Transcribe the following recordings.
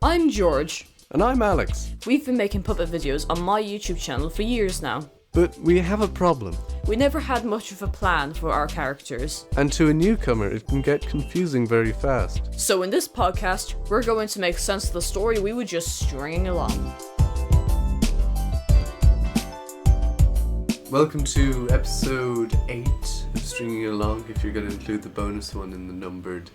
I'm George. And I'm Alex. We've been making puppet videos on my YouTube channel for years now. But we have a problem. We never had much of a plan for our characters. And to a newcomer, it can get confusing very fast. So in this podcast, we're going to make sense of the story we were just stringing along. Welcome to episode 8 of Stringing Along, if you're going to include the bonus one in the numbered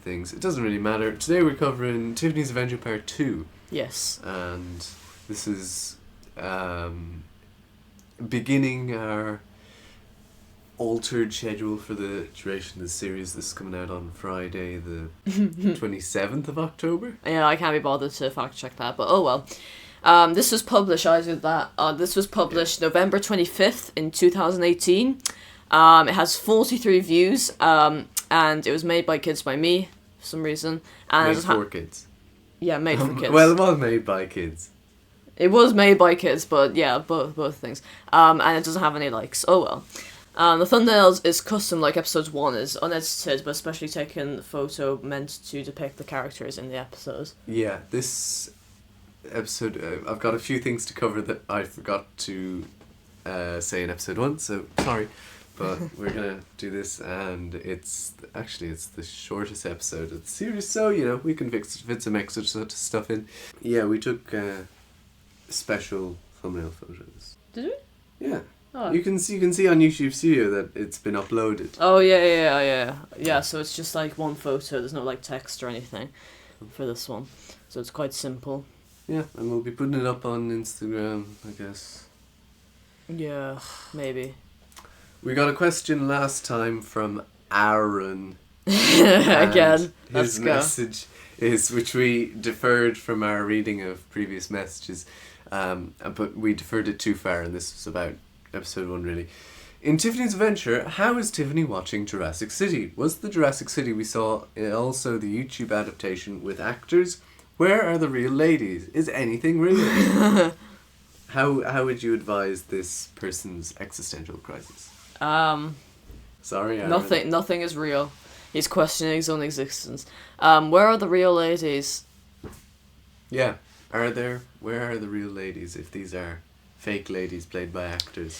things. It doesn't really matter. Today we're covering Tiffany's Adventure Part 2. Yes. And this is beginning our altered schedule for the duration of the series. This is coming out on Friday the 27th of October. Yeah, I can't be bothered to fact check that, but oh well. This was published, November 25th in 2018. It has 43 views, and it was made by kids by me, for some reason. And made for kids. Yeah, made for kids. Well, it was made by kids. It was made by kids, but yeah, both things. And it doesn't have any likes. Oh well. The thumbnails is custom, like episode 1 is unedited, but especially taken photo meant to depict the characters in the episodes. Yeah, this episode, I've got a few things to cover that I forgot to say in episode 1, so sorry, but we're gonna do this, and it's the shortest episode of the series, so we can fit some extra stuff in. Yeah, we took special thumbnail photos. Did we? Yeah. Oh. You can see on YouTube Studio that it's been uploaded. Oh yeah. So it's just like one photo. There's no like text or anything for this one, so it's quite simple. Yeah, and we'll be putting it up on Instagram, I guess. Yeah, maybe. We got a question last time from Aaron. Again, his message is, which we deferred from our reading of previous messages, but we deferred it too far, and this was about episode 1 really. In Tiffany's Adventure, how is Tiffany watching Jurassic City? Was the Jurassic City we saw also the YouTube adaptation with actors? Where are the real ladies? Is anything real? How would you advise this person's existential crisis? Sorry, Aaron. Nothing is real. He's questioning his own existence. Where are the real ladies? Yeah. Where are the real ladies if these are fake ladies played by actors?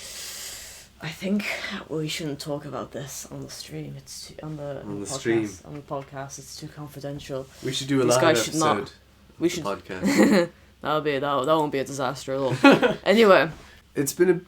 I think we shouldn't talk about this on the stream. It's on the podcast. It's too confidential. We should do a live episode. We should podcast. that won't be a disaster at all. Anyway, it's been a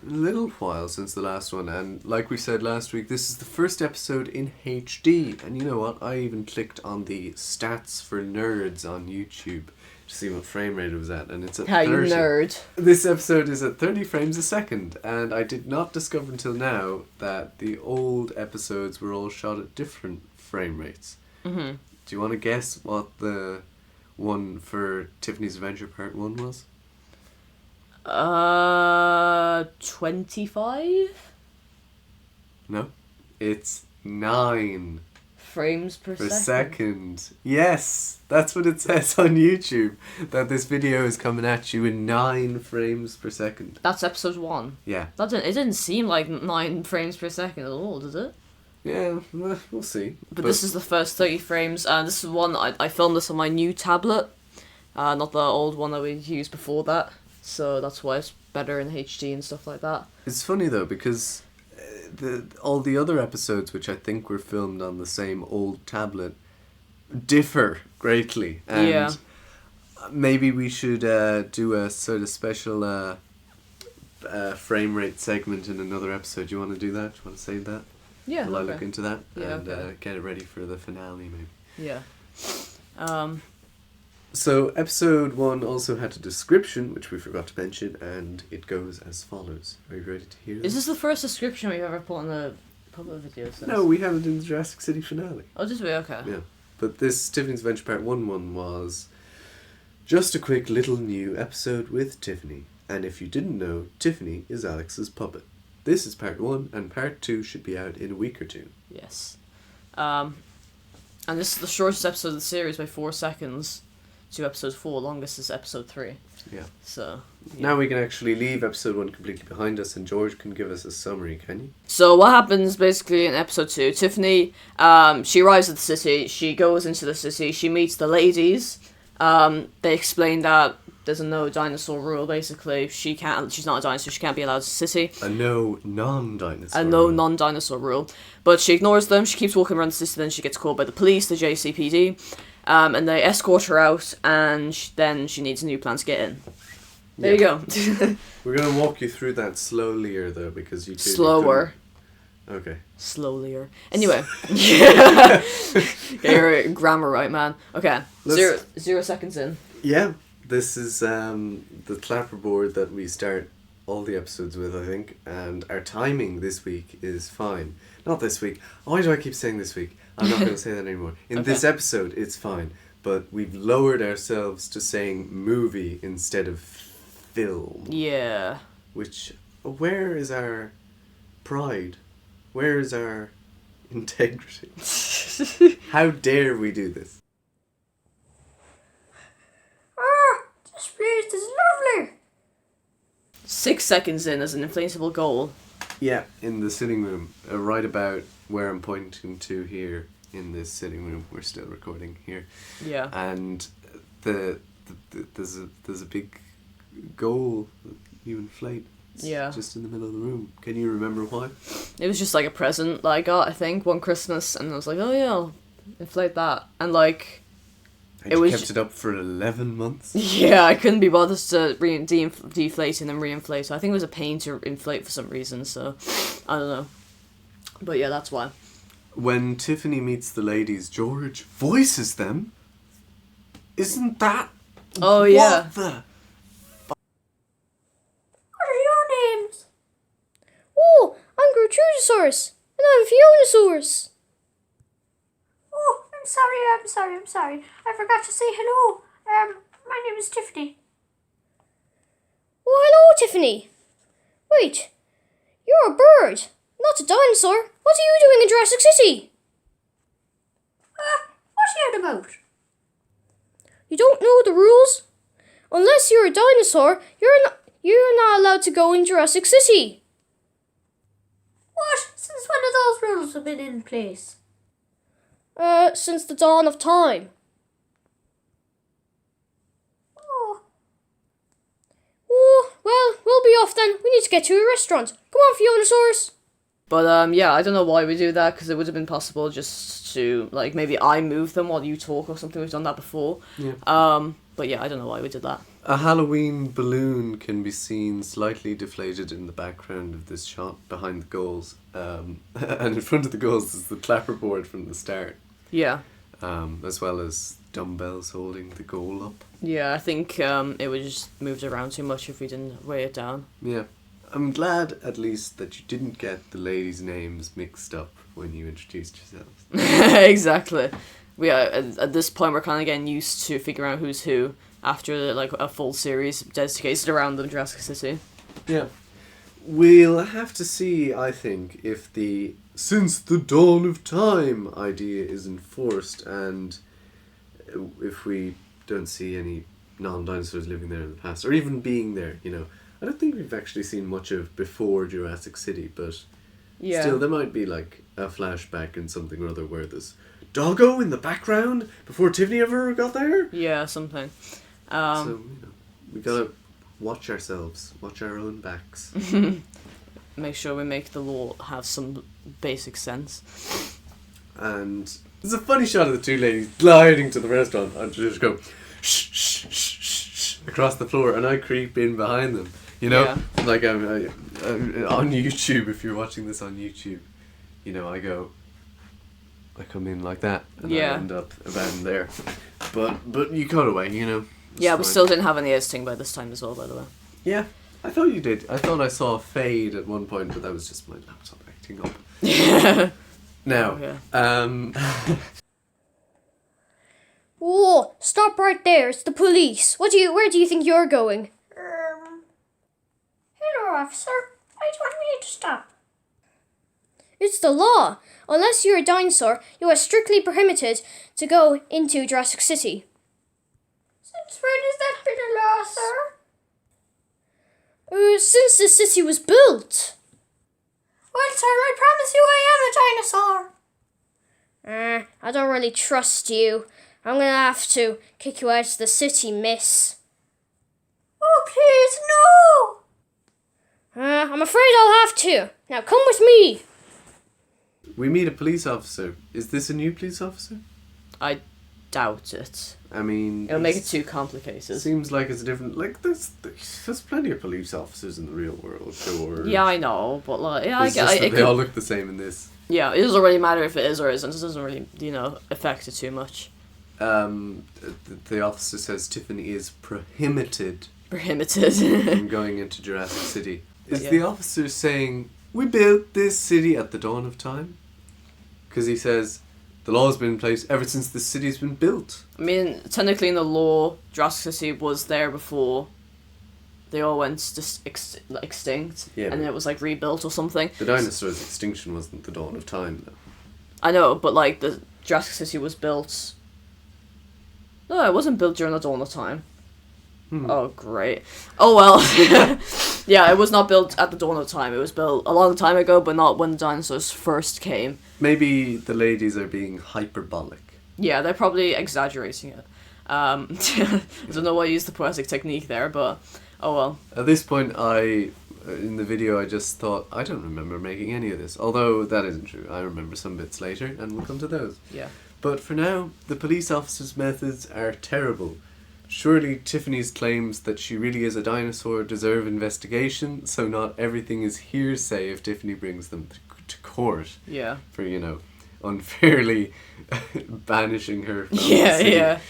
little while since the last one, and like we said last week, this is the first episode in HD. And you know what? I even clicked on the stats for nerds on YouTube to see what frame rate it was at, and it's at 30. You nerd. This episode is at 30 frames a second, and I did not discover until now that the old episodes were all shot at different frame rates. Mm-hmm. Do you want to guess what the one for Tiffany's Adventure Part 1 was? 25? No. It's 9 frames per second. Yes, that's what it says on YouTube, that this video is coming at you in 9 frames per second. That's episode 1. Yeah. It didn't seem like 9 frames per second at all, did it? Yeah, we'll see. But this is the first 30 frames, and this is one I filmed this on my new tablet, not the old one that we used before that, so that's why it's better in HD and stuff like that. It's funny though, because all the other episodes, which I think were filmed on the same old tablet, differ greatly, and maybe we should do a sort of special frame rate segment in another episode. Do you want to do that? Do you want to save that? Yeah. Will I look into that and get it ready for the finale, maybe? Yeah. So episode 1 also had a description, which we forgot to mention, and it goes as follows. Are you ready to hear this? Is this the first description we've ever put on the public video? No, we haven't in the Jurassic City finale. Oh, did we? Okay. Yeah. But this Tiffany's Adventure Part 1 was just a quick little new episode with Tiffany. And if you didn't know, Tiffany is Alex's puppet. This is Part 1, and Part 2 should be out in a week or 2. Yes. And this is the shortest episode of the series by 4 seconds to episode 4. Longest is episode 3. Yeah. So... yeah. Now we can actually leave episode 1 completely behind us, and George can give us a summary, can you? So what happens basically in episode 2, Tiffany, she arrives at the city, she goes into the city, she meets the ladies, They explain that there's a no dinosaur rule. Basically, she's not a dinosaur. She can't be allowed to city. A no non-dinosaur. A no non-dinosaur rule. But she ignores them. She keeps walking around the city. Then she gets called by the police, the JCPD, and they escort her out. And then she needs a new plan to get in. There you go. We're gonna walk you through that slowlier though, because you Slower. Okay. Slowlier. Anyway. Yeah. Get your grammar right, man. Okay. 0 seconds in. Yeah. This is the clapperboard that we start all the episodes with, I think, and our timing this week is fine. Not this week. Why do I keep saying this week? I'm not going to say that anymore. In this episode, it's fine, but we've lowered ourselves to saying movie instead of film. Yeah. Which, where is our pride? Where is our integrity? How dare we do this? This place is lovely. 6 seconds in as an inflatable goal. Yeah, in the sitting room, right about where I'm pointing to here in this sitting room. We're still recording here. Yeah. And there's a big goal that you inflate. It's just in the middle of the room. Can you remember why? It was just like a present that I got, I think, one Christmas, and I was like, oh yeah, I'll inflate that. And like... And you kept it up for 11 months? Yeah, I couldn't be bothered to deflate and then reinflate. So I think it was a pain to inflate for some reason, so I don't know. But yeah, that's why. When Tiffany meets the ladies, George voices them. Isn't that... Oh, yeah. What the... What are your names? Oh, I'm Gertrudosaurus. And I'm Fionasaurus. Oh, I'm sorry. I forgot to say hello. My name is Tiffany. Oh, hello, Tiffany. Wait, you're a bird, not a dinosaur. What are you doing in Jurassic City? What are you about? You don't know the rules? Unless you're a dinosaur, you're not allowed to go in Jurassic City. What? Since when have those rules have been in place? Since the dawn of time. Oh, well, we'll be off then. We need to get to a restaurant. Come on, Fionasaurus. But yeah, I don't know why we do that, because it would have been possible just to, like, maybe I move them while you talk or something. We've done that before. Yeah. But yeah, I don't know why we did that. A Halloween balloon can be seen slightly deflated in the background of this shot behind the goals. And in front of the goals is the clapperboard from the start. Yeah. As well as dumbbells holding the goal up. Yeah, I think it would just moved around too much if we didn't weigh it down. Yeah. I'm glad, at least, that you didn't get the ladies' names mixed up when you introduced yourselves. Exactly. We are, at this point, we're kind of getting used to figuring out who's who after like a full series dedicated around the Jurassic City. Yeah. We'll have to see, I think, if the "since the dawn of time" idea is enforced, and if we don't see any non-dinosaurs living there in the past, or even being there, you know. I don't think we've actually seen much of before Jurassic City, but still there might be like a flashback in something or other where there's doggo in the background before Tiffany ever got there. Yeah, something. So, you know, we gotta watch ourselves, watch our own backs. Make sure we make the law have some basic sense. And there's a funny shot of the two ladies gliding to the restaurant and just go shh, shh, shh, shh, shh, across the floor, and I creep in behind them. You know, like I'm on YouTube. If you're watching this on YouTube, you know, I come in like that, and I end up about in there. But you cut away, you know. Yeah, we still didn't have any editing by this time as well, by the way. Yeah, I thought you did. I thought I saw a fade at one point, but that was just my laptop acting up. Now, Whoa, stop right there. It's the police. Where do you think you're going? Hello, officer. Why do you want me to stop? It's the law. Unless you're a dinosaur, you are strictly prohibited to go into Jurassic City. Since when has that been a law, sir? Since the city was built. Well, sir, I promise you I am a dinosaur. I don't really trust you. I'm gonna have to kick you out of the city, miss. Oh, please, no! I'm afraid I'll have to. Now come with me. We meet a police officer. Is this a new police officer? I doubt it. I mean... It'll make it too complicated. Seems like it's a different... Like, there's plenty of police officers in the real world, sure. Yeah, I know, but like... Yeah, It's just that they all look the same in this. Yeah, it doesn't really matter if it is or isn't. It doesn't really, affect it too much. The officer says Tiffany is prohibited Prohibited. from going into Jurassic City. Is the officer saying, we built this city at the dawn of time? Because he says, the law has been in place ever since the city's been built. I mean, technically in the law, Jurassic City was there before they all went just extinct. Yeah, and then it was like rebuilt or something. The dinosaurs' extinction wasn't the dawn of time, though. I know, but like the Jurassic City was built... No, it wasn't built during the dawn of time. Oh, great. Oh, well. Yeah, it was not built at the dawn of time. It was built a long time ago, but not when the dinosaurs first came. Maybe the ladies are being hyperbolic. Yeah, they're probably exaggerating it. I don't know why I used the poetic technique there, but oh well. At this point, in the video, I just thought, I don't remember making any of this. Although, that isn't true. I remember some bits later, and we'll come to those. Yeah. But for now, the police officer's methods are terrible. Surely Tiffany's claims that she really is a dinosaur deserve investigation, so not everything is hearsay if Tiffany brings them to court. Yeah. For, unfairly banishing her from the Yeah, city. yeah.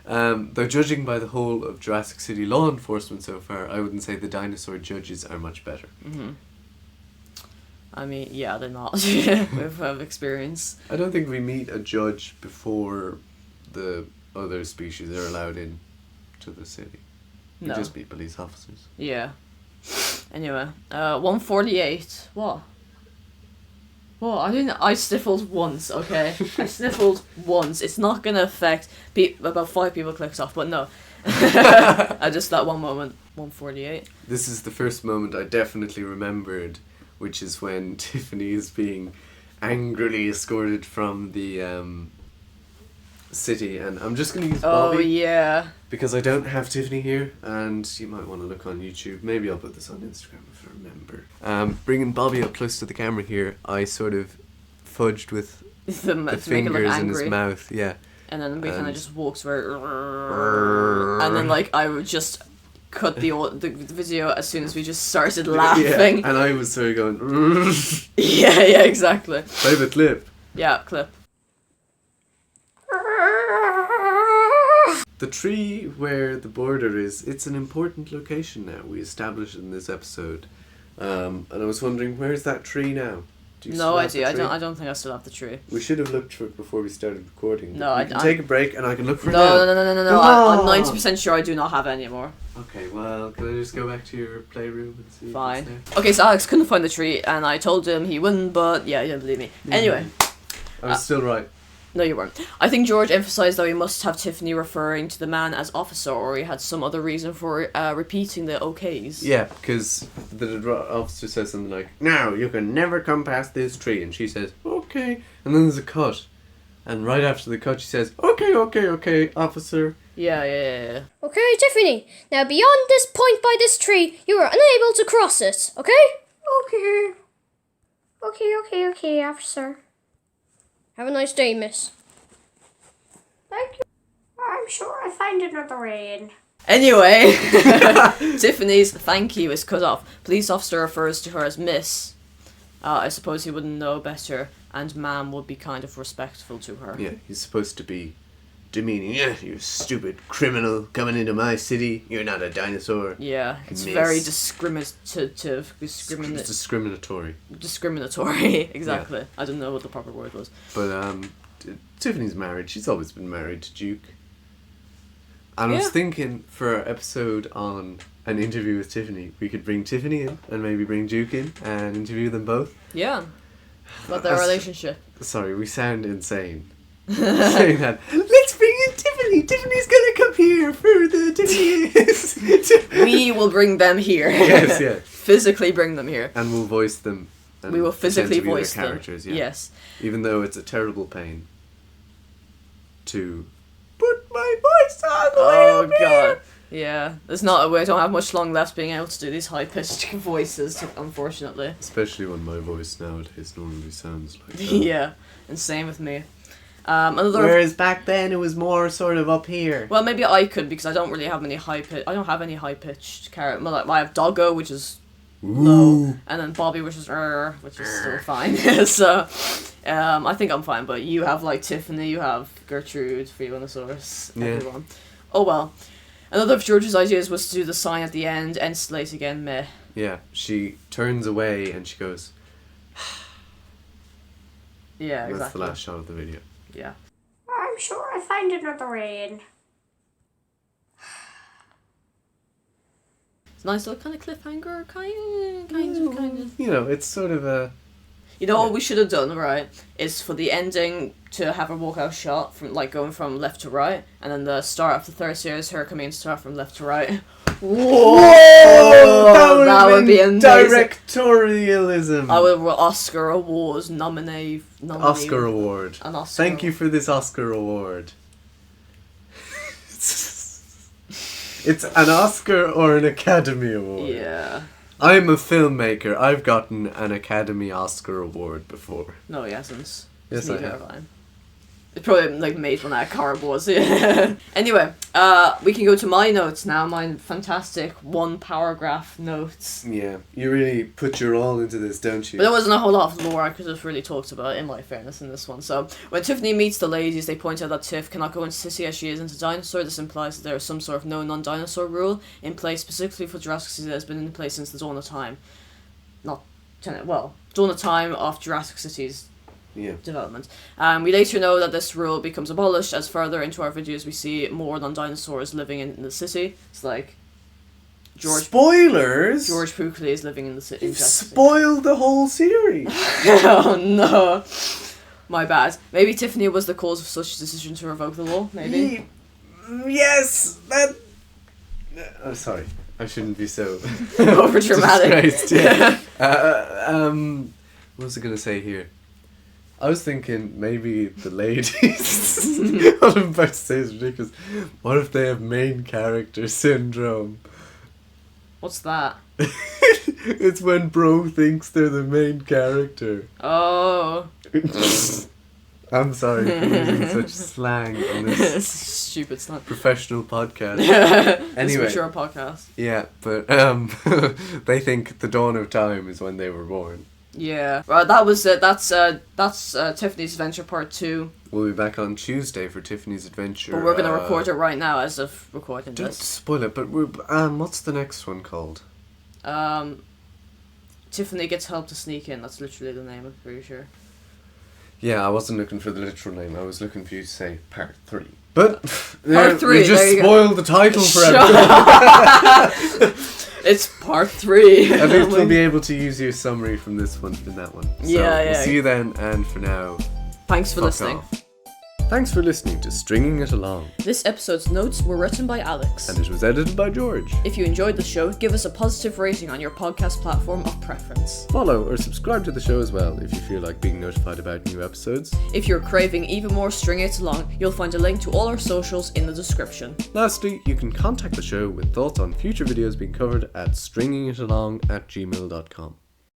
Though judging by the whole of Jurassic City law enforcement so far, I wouldn't say the dinosaur judges are much better. Mm-hmm. I mean, yeah, they're not. With experience. I don't think we meet a judge before the other species are allowed in to the city. We just meet police officers. Yeah. Anyway, 148. What? Well, I sniffled once, okay? I sniffled once. It's not gonna affect... about 5 people clicked off, but no. I just, that one moment. 148. This is the first moment I definitely remembered, which is when Tiffany is being angrily escorted from the city, and I'm just going to use Bobby. Oh, yeah. Because I don't have Tiffany here, and you might want to look on YouTube. Maybe I'll put this on Instagram if I remember. Bringing Bobby up close to the camera here, I sort of fudged with the fingers in his mouth, yeah. And then we kind of just walked very... And then, I would just cut the video as soon as we just started laughing. Yeah, and I was sort of going... yeah, exactly. Play the clip. Yeah, clip. The tree where the border is, it's an important location now. We established in this episode. And I was wondering, where's that tree now? Do you no idea. I don't think I still have the tree. We should have looked for it before we started recording. No, we can take a break and I can look for it now. No. I'm 90% sure I do not have any anymore. Okay, well, can I just go back to your playroom and see? Fine. Okay, so Alex couldn't find the tree, and I told him he wouldn't, but yeah, he didn't believe me. Anyway. I was still right. No, you weren't. I think George emphasised that we must have Tiffany referring to the man as officer, or he had some other reason for repeating the okays. Yeah, because the officer says something like, "Now, you can never come past this tree," and she says, "Okay," and then there's a cut. And right after the cut, she says, okay, officer. Yeah. Okay, Tiffany. Now, beyond this point by this tree, you are unable to cross it, okay? Okay, officer. Have a nice day, miss. Thank you. I'm sure I'll find another way in. Anyway, Tiffany's thank you is cut off. Police officer refers to her as miss. I suppose he wouldn't know better, and ma'am would be kind of respectful to her. Yeah, he's supposed to be demeaning. Yeah, you stupid criminal coming into my city. You're not a dinosaur. Yeah, it's miss. very discriminatory. Discriminatory, exactly. Yeah. I don't know what the proper word was. But Tiffany's married. She's always been married to Duke. And I was thinking for our episode on an interview with Tiffany, we could bring Tiffany in and maybe bring Duke in and interview them both. Yeah. About their relationship. Sorry, we sound insane. Saying that, let's bring in Tiffany. Tiffany's gonna come here for the Tiffany. We will bring them here. Yes, yeah. Physically bring them here. And we'll voice them. And we will physically voice their characters, them. Yeah. Yes. Even though it's a terrible pain to... But all the way Oh up god. here. Yeah, there's not. We don't have much long left being able to do these high pitched voices, unfortunately. Especially when my voice nowadays normally sounds like that. Yeah, and same with me. Another. Whereas back then it was more sort of up here. Well, maybe I could because I don't really have any high pitch. I don't have any high pitched character. Well, like, I have Doggo, which is low, and then Bobby, which is still fine. So, I think I'm fine. But you have like Tiffany, you have Gertrude, Freelonosaurus, everyone. Oh well. Another of George's ideas was to do the sign at the end, end slate again, meh. Yeah, she turns away and she goes. Yeah, exactly. That's the last shot of the video. Yeah. I'm sure I'll find another rain. It's a nice little kind of cliffhanger, kind of. You know, it's sort of a. You know what we should have done, right? Is for the ending to have a walkout shot from like going from left to right, and then the start of the third series, her coming in start from left to right. Whoa! That would be amazing. Directorialism. I would Oscar Awards nominee. Oscar award. An Oscar. Thank you for this Oscar award. It's an Oscar or an Academy Award. Yeah. I'm a filmmaker. I've gotten an Academy Oscar Award before. No, he hasn't. Yes, I Neither have. I. It's probably like made when that cardboard. Anyway, we can go to my notes now. My fantastic one paragraph notes. Yeah, you really put your all into this, don't you? But there wasn't a whole lot of lore I could have really talked about, in my fairness, in this one. So, when Tiffany meets the ladies, they point out that Tiff cannot go into Sissy as she is into dinosaur. This implies that there is some sort of no non-dinosaur rule in place specifically for Jurassic City that has been in place since the dawn of time. Dawn of time of Jurassic City's development. We later know that this rule becomes abolished as further into our videos we see more non-dinosaurs living in the city. It's like Spoilers! George Puckley is living in the city. You've spoiled the whole series! Oh no. My bad. Maybe Tiffany was the cause of such a decision to revoke the law, maybe? Yes! That... I'm sorry. I shouldn't be so... Over dramatic. disgraced, yeah. What was I going to say here? I was thinking maybe the ladies. What I'm about to say is ridiculous. What if they have main character syndrome? What's that? It's when bro thinks they're the main character. Oh. I'm sorry for using such slang on this Stupid slang. professional podcast. Anyway. This mature podcast. Yeah, but they think the dawn of time is when they were born. Yeah. Right, that was it. That's Tiffany's Adventure Part 2. We'll be back on Tuesday for Tiffany's Adventure. But we're going to record it right now as of recording Don't this. spoil it, but we're what's the next one called? Tiffany gets help to sneak in. That's literally the name, I'm pretty sure. Yeah, I wasn't looking for the literal name. I was looking for you to say Part 3. But Part 3, you just there you spoiled the title for everyone. It's Part 3. At least we'll be able to use your summary from this one in that one. So Yeah. We'll see you then, and for now, Thanks for fuck listening. off. Thanks for listening to Stringing It Along, This episode's notes were written by Alex. and it was edited by George. If you enjoyed the show, give us a positive rating on your podcast platform of preference. Follow or subscribe to the show as well if you feel like being notified about new episodes. If you're craving even more String It Along, you'll find a link to all our socials in the description. Lastly, you can contact the show with thoughts on future videos being covered at stringingitalong@gmail.com.